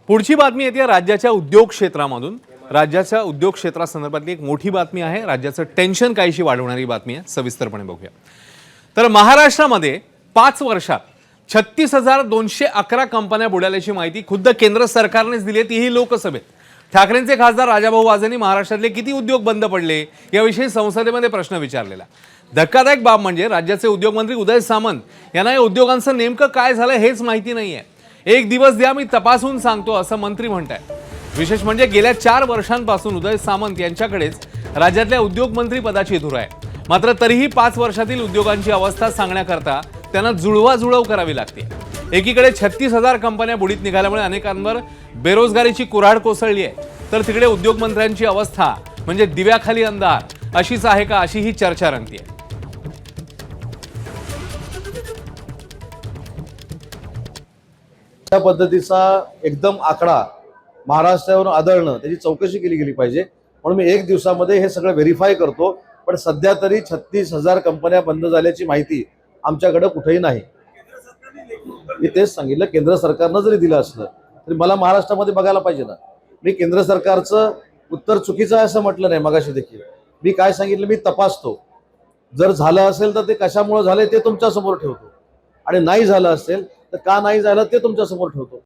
पुढची बातमी येते राज्याच्या उद्योग क्षेत्रामधून। राज्याच्या उद्योग क्षेत्रासंदर्भातली एक मोठी बातमी आहे। राज्याचं टेन्शन काहीशी वाढवणारी बातमी आहे। सविस्तरपणे बघूया। तर महाराष्ट्रामध्ये 5 वर्षात 36,211 कंपन्या बुडाल्याची माहिती खुद्द केंद्र सरकारनेच दिली आहे, तीही लोकसभेत। ठाकरेंचे खासदार राजाभाऊ वाजेंनी महाराष्ट्रातले किती उद्योग बंद पडले याविषयी संसदेमध्ये प्रश्न विचारलेला। धक्कादायक बाब म्हणजे राज्याचे उद्योगमंत्री उदय सामंत यांना या उद्योगांचं नेमकं काय झालं हेच माहिती नाहीये। एक दिवस द्या, मी तपासून सांगतो असं मंत्री म्हणतात। विशेष म्हणजे गेल्या 4 वर्षांपासून उदय सामंत यांच्याकडेच राज्यातल्या उद्योगमंत्री पदाची धुरा आहे। मात्र तरीही 5 वर्षातील उद्योगांची अवस्था सांगण्याकरता त्यांना जुळवाजुळव करावी लागते। एकीकडे 36,000 कंपन्या बुडीत निघाल्यामुळे अनेकांवर बेरोजगारीची कुऱ्हाड कोसळली आहे, तर तिकडे उद्योगमंत्र्यांची अवस्था म्हणजे दिव्याखाली अंधार अशीच आहे का, अशी ही चर्चा रंगतीये। त्या पद्धतीचा एकदम आकडा महाराष्ट्रावरून आदळणं, त्याची चौकशी केली गेली पाहिजे। म्हणून मी 1 दिवसामध्ये हे सगळं व्हेरीफाय करतो, पण सध्या तरी 36,000 कंपन्या बंद झाल्याची माहिती आमच्याकडे कुठेही नाही। मी तेच सांगितलं, केंद्र सरकारनं जरी दिलं असलं तरी मला महाराष्ट्रामध्ये बघायला पाहिजे ना। मी केंद्र सरकारचं उत्तर चुकीचं आहे असं म्हटलं नाही मगाशी देखील। मी काय सांगितलं, मी तपासतो, जर झालं असेल तर ते कशामुळे झाले ते तुमच्या समोर ठेवतो, आणि नाही झालं असेल तर का नाही झालं ते तुमच्या समोर ठेवतो।